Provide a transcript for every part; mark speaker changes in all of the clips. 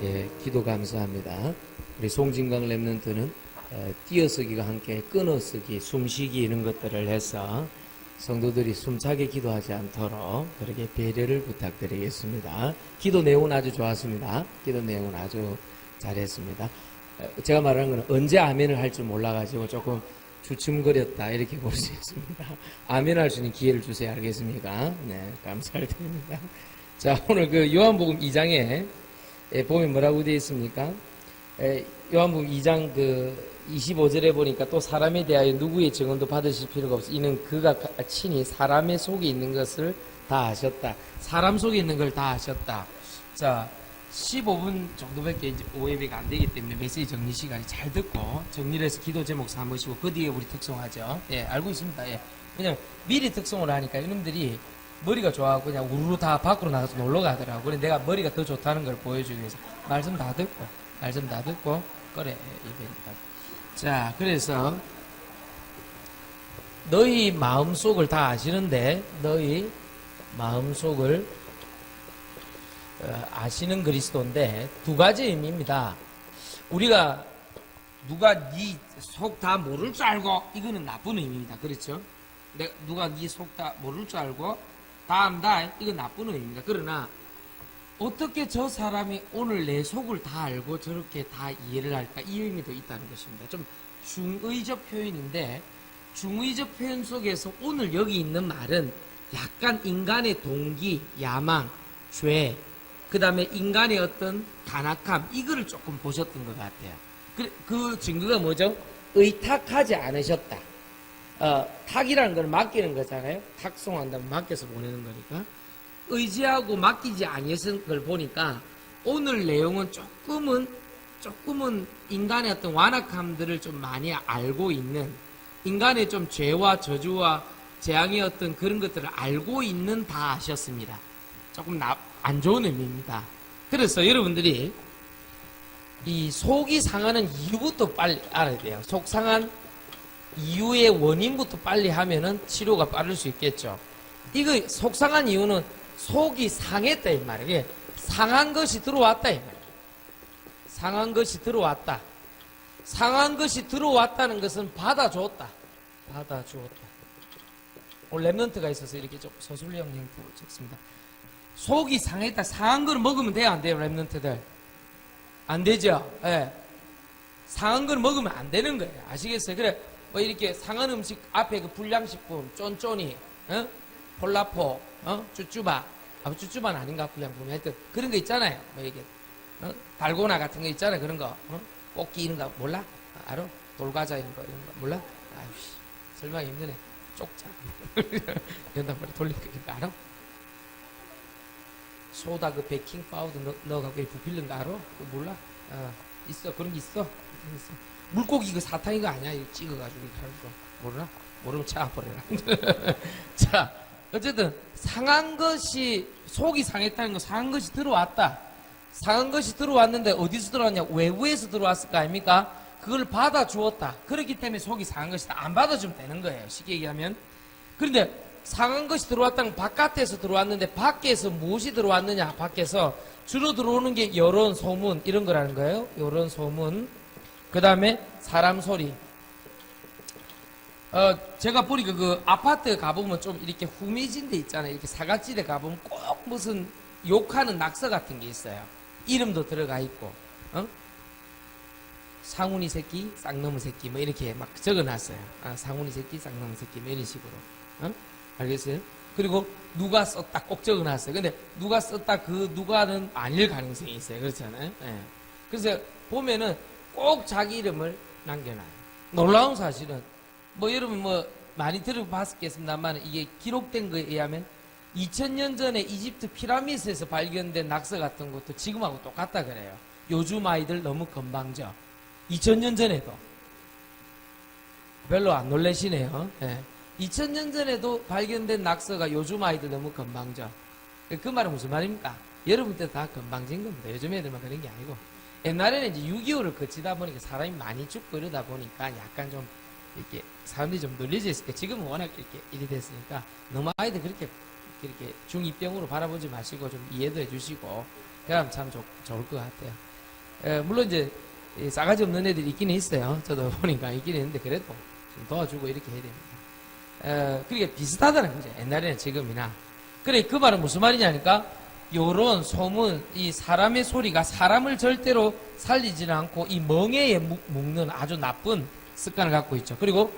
Speaker 1: 예, 기도 감사합니다. 우리 송진강 랩런트는 띄어쓰기가 함께 끊어쓰기, 숨쉬기 이런 것들을 해서 성도들이 숨차게 기도하지 않도록 그렇게 배려를 부탁드리겠습니다. 기도 내용은 아주 좋았습니다. 기도 내용은 아주 잘했습니다. 제가 말하는 건 언제 아멘을 할 줄 몰라가지고 조금 주춤거렸다 이렇게 볼 수 있습니다. 아멘 할 수 있는 기회를 주세요. 알겠습니까? 네, 감사를 드립니다. 자, 오늘 그 요한복음 2장에 보면 뭐라고 되어 있습니까? 요한복음 2장 그 25절에 보니까 또 사람에 대하여 누구의 증언도 받으실 필요가 없어. 이는 그가 친히 사람의 속에 있는 것을 다 아셨다. 사람 속에 있는 걸 다 아셨다. 자, 15분 정도밖에 이제 오해비가 안 되기 때문에 메시지 정리 시간이 잘 듣고 정리를 해서 기도 제목 삼으시고 그 뒤에 우리 특송하죠. 예, 알고 있습니다. 예. 그냥 미리 특송을 하니까 이놈들이 머리가 좋아하고 그냥 우르르 다 밖으로 나가서 놀러 가더라고. 그래 내가 머리가 더 좋다는 걸 보여주기 위해서 말씀 다 듣고 그래 이벤트다. 자, 그래서 너희 마음속을 다 아시는데 너희 마음속을 아시는 그리스도인데 두 가지 의미입니다. 우리가 누가 네 속 다 모를 줄 알고 이거는 나쁜 의미입니다. 그렇죠? 누가 네 속 다 모를 줄 알고 다 안다 이건 나쁜 의미입니다. 그러나 어떻게 저 사람이 오늘 내 속을 다 알고 저렇게 다 이해를 할까 이 의미도 있다는 것입니다. 좀 중의적 표현인데 중의적 표현 속에서 오늘 여기 있는 말은 약간 인간의 동기, 야망, 죄 그 다음에 인간의 어떤 간악함 이거를 조금 보셨던 것 같아요. 그 증거가 뭐죠? 의탁하지 않으셨다. 탁이라는 건 맡기는 거잖아요. 탁송한다면 맡겨서 보내는 거니까. 의지하고 맡기지 아니했을 걸 보니까 오늘 내용은 조금은 인간의 어떤 완악함들을 좀 많이 알고 있는 인간의 좀 죄와 저주와 재앙의 어떤 그런 것들을 알고 있는 다 아셨습니다. 조금 안 좋은 의미입니다. 그래서 여러분들이 이 속이 상하는 이유부터 빨리 알아야 돼요. 속 상한 이유의 원인부터 빨리 하면은 치료가 빠를 수 있겠죠. 이거 속 상한 이유는 속이 상했다 이 말이에요. 상한 것이 들어왔다 이 말이에요. 상한 것이 들어왔다. 상한 것이 들어왔다는 것은 받아주었다. 오늘 랩런트가 있어서 이렇게 좀 서술형 형태로 적습니다. 속이 상했다. 상한 걸 먹으면 돼요? 안 돼요? 랩런트들? 안 되죠? 예. 상한 걸 먹으면 안 되는 거예요. 아시겠어요? 그래, 뭐 이렇게 상한 음식 앞에 그 불량식품, 쫀쫀이, 폴라포, 쭈쭈바. 쭈쭈바는 아닌가? 불량품이. 하여튼 그런 거 있잖아요. 뭐 이게, 달고나 같은 거 있잖아요. 그런 거. 꽃기 이런 거 몰라? 알아? 돌과자 이런 거 몰라? 아유씨. 설명이 힘드네. 쪽자. 연단머리 돌리니까 알아? 소다 그 베이킹 파우더 넣어갖고 부필른 거 알아? 그거 몰라? 있어. 그런 게 있어. 물고기 그 사탕인 거 아니야? 이거 찍어가지고 이렇게 하는 거. 몰라? 모르면 차버려라. 자, 어쨌든 상한 것이 속이 상했다는 거 상한 것이 들어왔다. 상한 것이 들어왔는데 어디서 들어왔냐? 외부에서 들어왔을 거 아닙니까? 그걸 받아주었다. 그렇기 때문에 속이 상한 것이다. 안 받아주면 되는 거예요. 쉽게 얘기하면. 그런데 상한 것이 들어왔다는 바깥에서 들어왔는데 밖에서 무엇이 들어왔느냐? 밖에서 주로 들어오는 게 여론, 소문 이런 거라는 거예요. 여론, 소문. 그 다음에 사람 소리. 제가 보니까 그 아파트 가보면 좀 이렇게 후미진 데 있잖아요. 이렇게 사각지대 가보면 꼭 무슨 욕하는 낙서 같은 게 있어요. 이름도 들어가 있고, 상훈이 새끼, 쌍놈의 새끼, 뭐 이렇게 막 적어놨어요. 상훈이 새끼, 쌍놈의 새끼, 뭐 이런 식으로. 알겠어요? 그리고 누가 썼다 꼭 적어놨어요. 근데 누가 썼다 그 누가는 아닐 가능성이 있어요. 그렇잖아요? 예. 그래서 보면은 꼭 자기 이름을 남겨놔요. 놀라운 사실은, 뭐 여러분 뭐 많이 들어봤겠습니다만 이게 기록된 거에 의하면 2000년 전에 이집트 피라미드에서 발견된 낙서 같은 것도 지금하고 똑같다 그래요. 요즘 아이들 너무 건방져. 2000년 전에도. 별로 안 놀라시네요. 예. 2000년 전에도 발견된 낙서가 요즘 아이들 너무 건방져. 그 말은 무슨 말입니까? 여러분 때 다 건방진 겁니다. 요즘 애들만 그런 게 아니고. 옛날에는 이제 6.25를 거치다 보니까 사람이 많이 죽고 이러다 보니까 약간 좀 이렇게 사람들이 좀 놀려져 있을 때 지금은 워낙 이렇게 일이 됐으니까 너무 아이들 그렇게 중2병으로 바라보지 마시고 좀 이해도 해주시고 그러면 참 좋을 것 같아요. 물론 이제 싸가지 없는 애들이 있기는 있어요. 저도 보니까 있기는 있는데 그래도 좀 도와주고 이렇게 해야 됩니다. 그게 비슷하다는 거죠. 옛날에는 지금이나. 그래 그 말은 무슨 말이냐니까 요런 소문, 이 사람의 소리가 사람을 절대로 살리지는 않고 이 멍에에 묶는 아주 나쁜 습관을 갖고 있죠. 그리고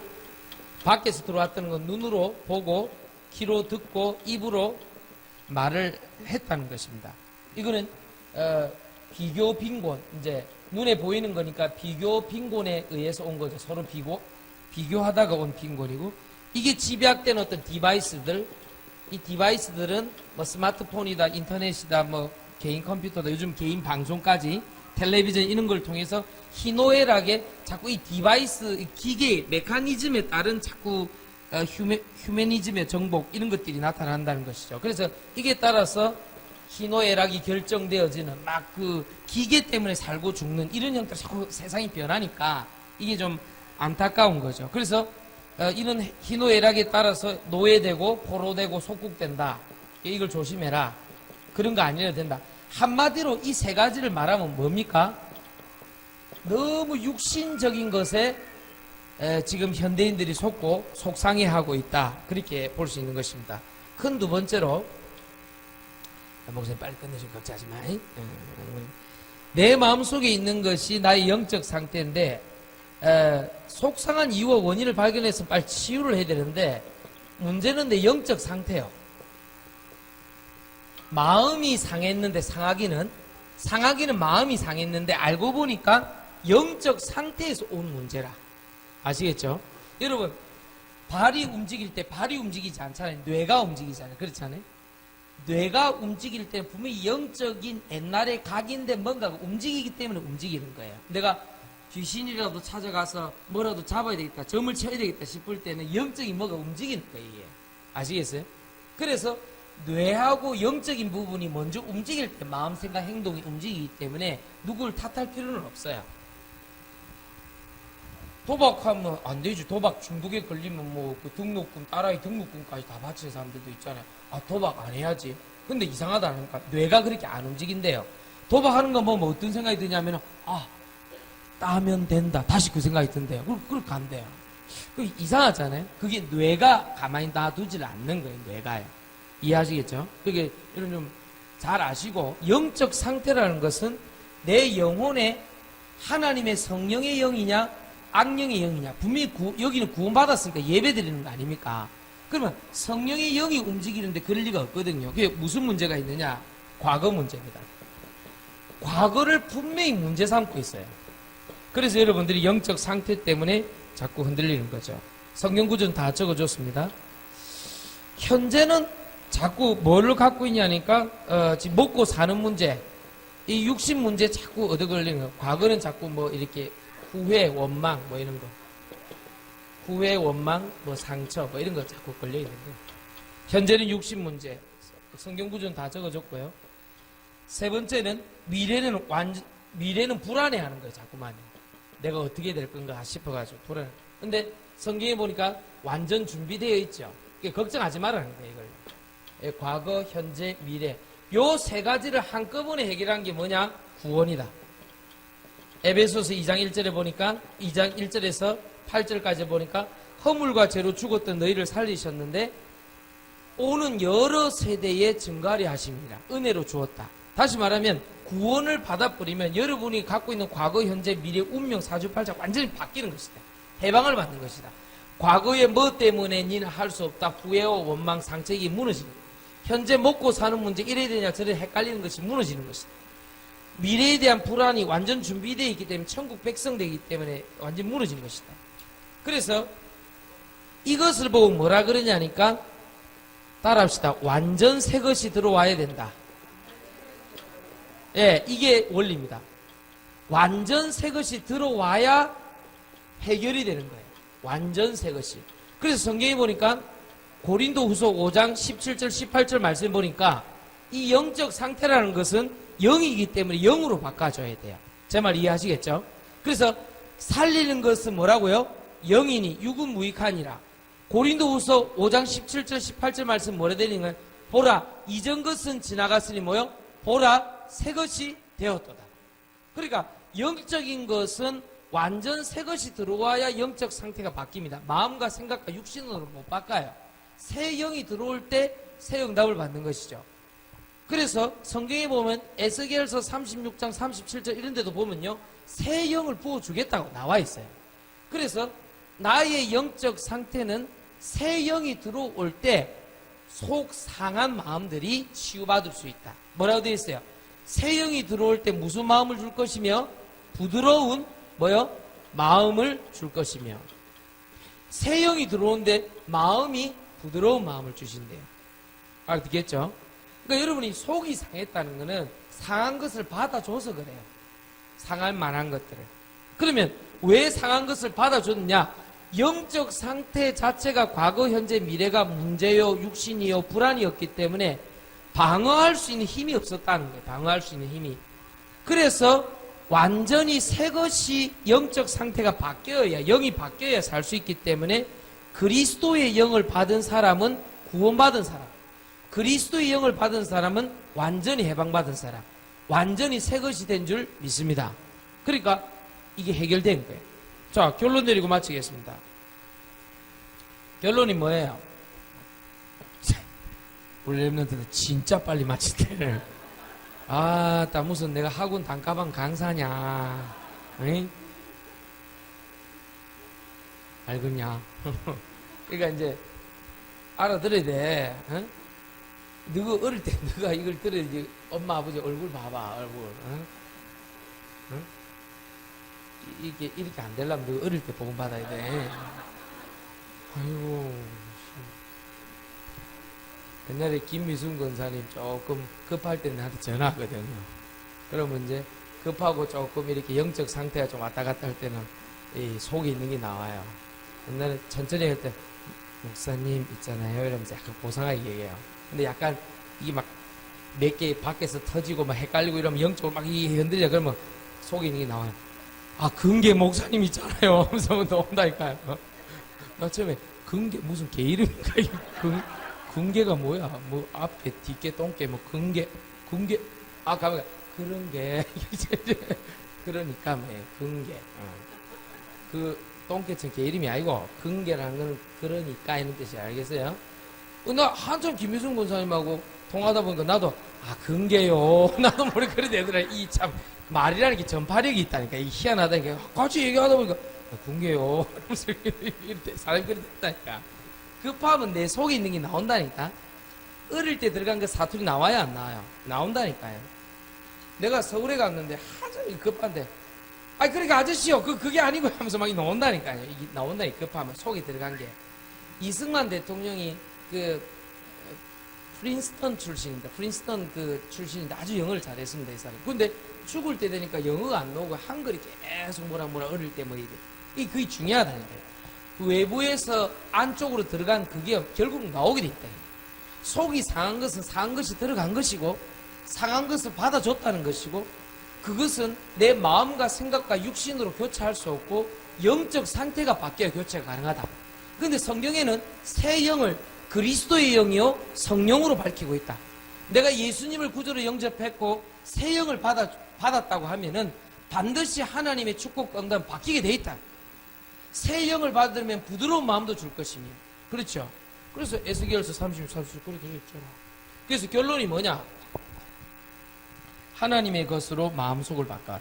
Speaker 1: 밖에서 들어왔다는 건 눈으로 보고 귀로 듣고 입으로 말을 했다는 것입니다. 이거는 비교 빈곤, 이제 눈에 보이는 거니까 비교 빈곤에 의해서 온 거죠. 서로 비교하다가 온 빈곤이고, 이게 집약된 어떤 디바이스들, 이 디바이스들은 뭐 스마트폰이다, 인터넷이다, 뭐 개인 컴퓨터다, 요즘 개인 방송까지 텔레비전 이런 걸 통해서 희노애락에 자꾸 이 디바이스, 이 기계, 메커니즘에 따른 자꾸 휴머니즘의 정복 이런 것들이 나타난다는 것이죠. 그래서 이게 따라서 희노애락이 결정되어지는 막 그 기계 때문에 살고 죽는 이런 형태로 자꾸 세상이 변하니까 이게 좀 안타까운 거죠. 그래서 이런 희노애락에 따라서 노예되고 포로되고 속국된다. 이걸 조심해라. 그런 거 아니라 된다. 한마디로 이 세 가지를 말하면 뭡니까? 너무 육신적인 것에 지금 현대인들이 속고 속상해하고 있다. 그렇게 볼 수 있는 것입니다. 큰 두 번째로, 목사님 빨리 끝내시면 걱정하지 마. 내 마음속에 있는 것이 나의 영적 상태인데 속상한 이유와 원인을 발견해서 빨리 치유를 해야 되는데 문제는 내 영적 상태요. 마음이 상했는데 상하기는 마음이 상했는데 알고 보니까 영적 상태에서 온 문제라. 아시겠죠? 여러분, 발이 움직일 때 발이 움직이지 않잖아요. 뇌가 움직이잖아요. 그렇잖아요. 뇌가 움직일 때 분명히 영적인 옛날에 각인된 뭔가가 움직이기 때문에 움직이는 거예요. 내가 귀신이라도 찾아가서 뭐라도 잡아야 되겠다, 점을 쳐야 되겠다 싶을 때는 영적인 뭐가 움직이는 거예요. 이게. 아시겠어요? 그래서 뇌하고 영적인 부분이 먼저 움직일 때 마음, 생각, 행동이 움직이기 때문에 누구를 탓할 필요는 없어요. 도박하면 안 되지. 도박 중독에 걸리면 뭐 그 등록금, 딸아이 등록금까지 다 바치는 사람들도 있잖아요. 아, 도박 안 해야지. 근데 이상하다니까 뇌가 그렇게 안 움직인대요. 도박하는 거 보면 어떤 생각이 드냐면 따면 된다. 다시 그 생각이 든대요. 그렇게 안 돼요. 그 이상하잖아요. 그게 뇌가 가만히 놔두질 않는 거예요. 뇌가요. 이해하시겠죠? 그게 이런 좀 잘 아시고, 영적 상태라는 것은 내 영혼에 하나님의 성령의 영이냐 악령의 영이냐, 분명히 여기는 구원받았으니까 예배 드리는 거 아닙니까? 그러면 성령의 영이 움직이는데 그럴 리가 없거든요. 그게 무슨 문제가 있느냐? 과거 문제입니다. 과거를 분명히 문제 삼고 있어요. 그래서 여러분들이 영적 상태 때문에 자꾸 흔들리는 거죠. 성경 구조는 다 적어줬습니다. 현재는 자꾸 뭐를 갖고 있냐니까 지금 먹고 사는 문제, 이 육신 문제 자꾸 얻어 걸리는 거. 과거는 자꾸 뭐 이렇게 후회, 원망 뭐 이런 거, 후회, 원망, 뭐 상처 뭐 이런 거 자꾸 걸려 있는 거. 현재는 육신 문제. 성경 구조는 다 적어줬고요. 세 번째는 미래는 불안해하는 거예요. 자꾸만 내가 어떻게 될 건가 싶어가지고 불안. 근데 성경에 보니까 완전 준비되어 있죠. 걱정하지 말라는 거예요. 이걸. 과거, 현재, 미래. 요 세 가지를 한꺼번에 해결한 게 뭐냐? 구원이다. 에베소서 2장 1절에 보니까 2장 1절에서 8절까지 보니까 허물과 죄로 죽었던 너희를 살리셨는데 오는 여러 세대에 증가하려 하십니다. 은혜로 주었다. 다시 말하면 구원을 받아버리면 여러분이 갖고 있는 과거, 현재, 미래, 운명, 사주팔자 완전히 바뀌는 것이다. 해방을 받는 것이다. 과거에 뭐 때문에 니는 할 수 없다. 후회와 원망, 상책이 무너지는 거다. 현재 먹고 사는 문제 이래야 되냐 저래 헷갈리는 것이 무너지는 것이다. 미래에 대한 불안이 완전 준비되어 있기 때문에 천국 백성 되기 때문에 완전 무너지는 것이다. 그래서 이것을 보고 뭐라 그러냐니까 따라합시다. 완전 새 것이 들어와야 된다. 예, 이게 원리입니다. 완전 새 것이 들어와야 해결이 되는 거예요. 완전 새 것이. 그래서 성경에 보니까 고린도 후서 5장 17절 18절 말씀 보니까 이 영적 상태라는 것은 영이기 때문에 영으로 바꿔줘야 돼요. 제 말 이해하시겠죠? 그래서 살리는 것은 뭐라고요? 영이니 육은 무익하니라. 고린도후서 5장 17절 18절 말씀 뭐라 되는 거예요? 보라 이전 것은 지나갔으니 뭐요? 보라 새 것이 되었도다. 그러니까 영적인 것은 완전 새 것이 들어와야 영적 상태가 바뀝니다. 마음과 생각과 육신으로 못 바꿔요. 새 영이 들어올 때 새 응답을 받는 것이죠. 그래서 성경에 보면 에스겔서 36장 37절 이런 데도 보면요, 새 영을 부어주겠다고 나와 있어요. 그래서 나의 영적 상태는 새 영이 들어올 때 속 상한 마음들이 치유받을 수 있다. 뭐라고 되어 있어요? 새 영이 들어올 때 무슨 마음을 줄 것이며 부드러운 뭐요? 마음을 줄 것이며. 새 영이 들어오는데 마음이 부드러운 마음을 주신대요. 알겠죠? 그러니까 여러분이 속이 상했다는 것은 상한 것을 받아줘서 그래요. 상할 만한 것들을. 그러면 왜 상한 것을 받아줬느냐? 영적 상태 자체가 과거, 현재, 미래가 문제요, 육신이요, 불안이었기 때문에 방어할 수 있는 힘이 없었다는 거예요. 방어할 수 있는 힘이. 그래서 완전히 새 것이 영적 상태가 바뀌어야, 영이 바뀌어야 살 수 있기 때문에 그리스도의 영을 받은 사람은 구원받은 사람, 그리스도의 영을 받은 사람은 완전히 해방받은 사람, 완전히 새 것이 된 줄 믿습니다. 그러니까 이게 해결된 거예요. 자, 결론 내리고 마치겠습니다. 결론이 뭐예요? 우리 랩런트는 진짜 빨리 마치대. 아, 나 무슨 내가 학원 단가방 강사냐? 응? 알겠냐? 그러니까 이제 알아들어야 돼. 응? 너가 어릴 때 너가 이걸 들어야지. 엄마 아버지 얼굴 봐봐, 얼굴. 응? 응? 이렇게 안 되려면 너 어릴 때 복음 받아야 돼. 아이고. 옛날에 김미순 권사님 조금 급할 때 나한테 전화하거든요. 그러면 이제 급하고 조금 이렇게 영적 상태가 좀 왔다 갔다 할 때는 이 속에 있는 게 나와요. 옛날에 천천히 할 때 목사님 있잖아요 이러면서 약간 고상하게 얘기해요. 근데 약간 이게 막 몇 개 밖에서 터지고 막 헷갈리고 이러면 영적으로 막 흔들려. 그러면 속에 있는 게 나와요. 아, 근계 목사님 있잖아요. 하면서 나온다니까요. 나 처음에 근계 무슨 개 이름인가? 근계가 뭐야? 뭐 앞에 뒷개 똥개 뭐 근계 아 가면 그런 게 그러니까 뭐 근계 그 똥개처럼 개 이름이 아니고 근계라는 거는 그러니까 이런 뜻이 알겠어요? 나 한참 김유승 권사님하고 통하다 보니까 나도 아 근계요. 나도 모르게 그래 되더라. 이 참 말이라는 게 전파력이 있다니까. 이게 희한하다니까. 같이 얘기하다 보니까 궁계요. 사람이 그래 됐다니까. 급하면 내 속에 있는 게 나온다니까. 어릴 때 들어간 그 사투리 나와야 안 나와요? 나온다니까요. 내가 서울에 갔는데 하도 급한데 아니 그러니까 아저씨요 그게 아니고 하면서 막 나온다니까요. 이게 나온다니까. 급하면 속에 들어간 게. 이승만 대통령이 그 프린스턴 출신입니다. 프린스턴 그 출신인데 아주 영어를 잘했습니다, 이 사람. 근데 죽을 때 되니까 영어가 안 나오고 한글이 계속 뭐라 어릴 때 뭐 이래. 이게 거의 중요하다니까요. 그 외부에서 안쪽으로 들어간 그게 결국 나오게 돼 있다. 속이 상한 것은 상한 것이 들어간 것이고 상한 것을 받아줬다는 것이고 그것은 내 마음과 생각과 육신으로 교체할 수 없고 영적 상태가 바뀌어야 교체가 가능하다. 그런데 성경에는 새 영을 그리스도의 영이요 성령으로 밝히고 있다. 내가 예수님을 구주로 영접했고 새 영을 받았다고 하면은 반드시 하나님의 축복과 응답은 바뀌게 돼 있다. 새 영을 받으면 부드러운 마음도 줄 것이며. 그렇죠? 그래서 에스겔서 33절 그렇게 했잖아. 그래서 결론이 뭐냐? 하나님의 것으로 마음속을 바꿔라.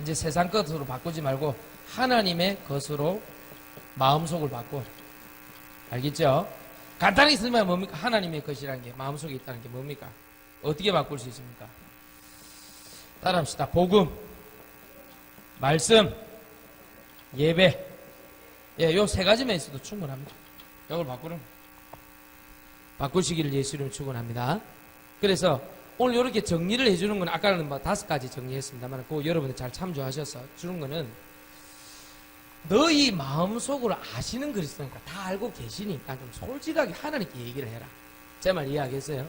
Speaker 1: 이제 세상 것으로 바꾸지 말고 하나님의 것으로 마음속을 바꿔라. 알겠죠? 간단히 쓰면 뭡니까? 하나님의 것이라는 게 마음속에 있다는 게 뭡니까? 어떻게 바꿀 수 있습니까? 따라합시다. 복음, 말씀, 예배. 예, 요 세 가지만 있어도 충분합니다. 이걸 바꾸시기를 예수 이름으로 축원합니다. 그래서 오늘 이렇게 정리를 해주는 건 아까는 뭐 5가지 정리했습니다만 그 여러분들 잘 참조하셔서 주는 거는 너희 마음속으로 아시는 그리스도니까 다 알고 계시니까 좀 솔직하게 하나님께 얘기를 해라. 제 말 이해하겠어요?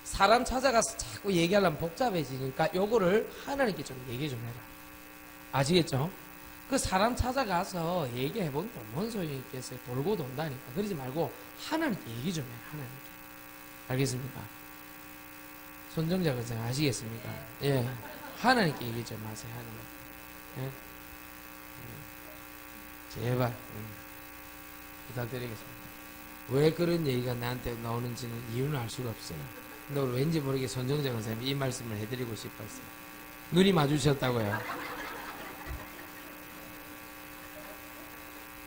Speaker 1: 사람 찾아가서 자꾸 얘기하려면 복잡해지니까 요거를 하나님께 좀 얘기 좀 해라. 아시겠죠? 그 사람 찾아가서 얘기해본 또뭔 소용이 있겠어요. 돌고 돈다니까. 그러지 말고 하나님께 얘기 좀 해요. 하나님께. 알겠습니까? 손정자 선생 아시겠습니까? 예. 하나님께 얘기 좀 하세요. 하나님께. 예? 제발 부탁드리겠습니다. 왜 그런 얘기가 나한테 나오는지는 이유는 알 수가 없어요. 근데 오늘 왠지 모르게 손정자 선생님이 이 말씀을 해드리고 싶었어요. 눈이 마주쳤다고요.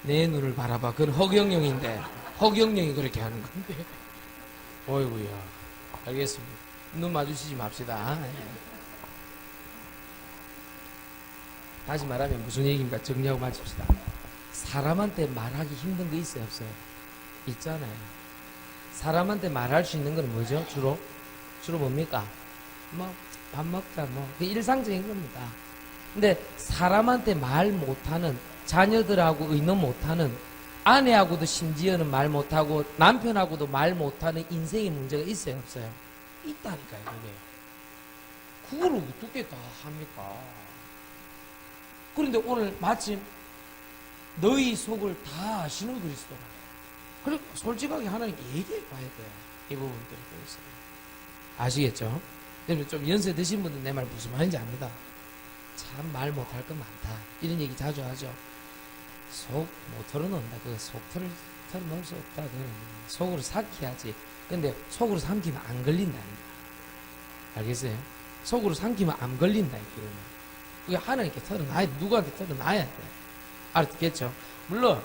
Speaker 1: 내 눈을 바라봐. 그건 허경영인데 허경영이 그렇게 하는 건데. 어이구야. 알겠습니다. 눈 마주치지 맙시다. 다시 말하면 무슨 얘기인가 정리하고 마칩시다. 사람한테 말하기 힘든 거 있어요, 없어요? 있잖아요. 사람한테 말할 수 있는 건 뭐죠? 주로 뭡니까? 뭐 밥 먹자, 뭐 그 일상적인 겁니다. 근데 사람한테 말 못하는, 자녀들하고 의논 못하는, 아내하고도 심지어는 말 못하고 남편하고도 말 못하는 인생의 문제가 있어요, 없어요? 있다니까요. 그게 그걸 어떻게 다 합니까? 그런데 오늘 마침 너희 속을 다 아시는 그리스도라. 그래 솔직하게 하나님께 얘기해 봐야 돼요. 이 부분들에 대해서. 아시겠죠? 여러분 좀 연세 드신 분들 내 말 무슨 말인지 압니다. 참 말 못할 건 많다. 이런 얘기 자주 하죠. 속 못 털어놓는다. 그거 속 털어놓을 수 없다. 그거는 속으로 삭혀야지. 근데 속으로 삼키면 안 걸린다니까. 알겠어요? 속으로 삼키면 안 걸린다. 그러면. 그게 하나님께 털어놔야 돼. 누구한테 털어놔야 돼. 알았겠죠? 물론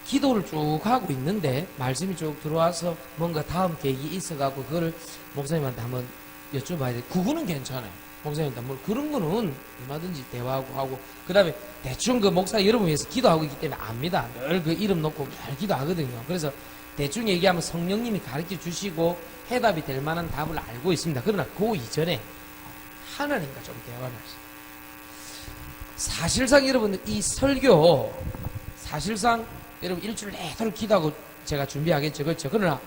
Speaker 1: 기도를 쭉 하고 있는데 말씀이 쭉 들어와서 뭔가 다음 계획이 있어가고 그걸 목사님한테 한번 여쭤봐야 돼. 그거는 괜찮아요. 목사님한테 뭐 그런 거는 얼마든지 대화하고 하고 그 다음에 대충 그 목사 여러분 위해서 기도하고 있기 때문에 압니다. 늘 그 이름 놓고 잘 기도하거든요. 그래서 대충 얘기하면 성령님이 가르쳐 주시고 해답이 될 만한 답을 알고 있습니다. 그러나 그 이전에 하나님과 좀 대화를 하시죠. 사실상 여러분들 이 설교 사실상 여러분 일주일 내도록 기도하고 제가 준비하겠죠. 그렇죠. 그러나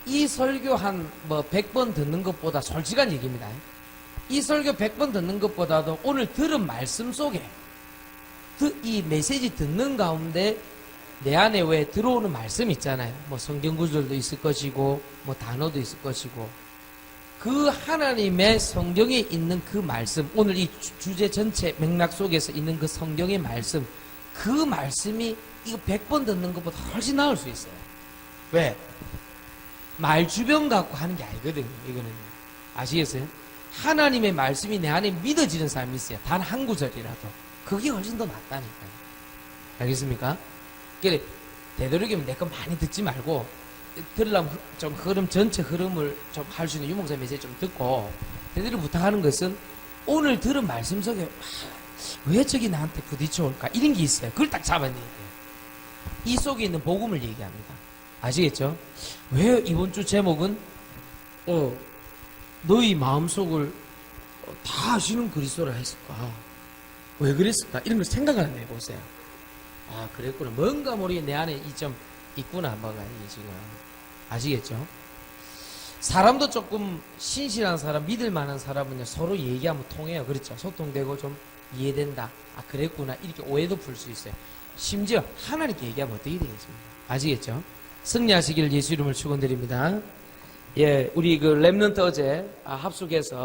Speaker 1: 이 설교 한 뭐 100번 듣는 것보다 솔직한 얘기입니다. 이 설교 100번 듣는 것보다도 오늘 들은 말씀 속에 이 메시지 듣는 가운데 내 안에 왜 들어오는 말씀 있잖아요. 뭐 성경 구절도 있을 것이고 뭐 단어도 있을 것이고 그 하나님의 성경에 있는 그 말씀, 오늘 이 주제 전체 맥락 속에서 있는 그 성경의 말씀, 그 말씀이 이거 100번 듣는 것보다 훨씬 나을 수 있어요. 왜? 말주변 갖고 하는 게 아니거든요. 이거는 아시겠어요? 하나님의 말씀이 내 안에 믿어지는 사람이 있어요. 단 한 구절이라도 그게 훨씬 더 낫다니까요. 알겠습니까? 그래 되도록이면 내 거 많이 듣지 말고 들으려면 좀 흐름 전체 흐름을 좀 할 수 있는 유목사 메시지 좀 듣고 되도록 부탁하는 것은 오늘 들은 말씀 속에 왜 저기 나한테 부딪혀올까 이런 게 있어요. 그걸 딱 잡아내야 돼요. 이 속에 있는 복음을 얘기합니다. 아시겠죠? 왜 이번 주 제목은 너희 마음속을 다 아시는 그리스도라 했을까? 왜 그랬을까? 이런 걸 생각을 한번 해보세요. 아 그랬구나. 뭔가 모르게 내 안에 이 점 있구나. 뭐가 이게 지금 아시겠죠? 사람도 조금 신실한 사람, 믿을 만한 사람은요 서로 얘기하면 통해요. 그렇죠? 소통되고 좀 이해된다. 아 그랬구나. 이렇게 오해도 풀 수 있어요. 심지어 하나님께 얘기하면 어떻게 되겠습니까? 아시겠죠? 승리하시길 예수 이름을 축원드립니다. 예, 우리 그 렘넌트 어제 합숙해서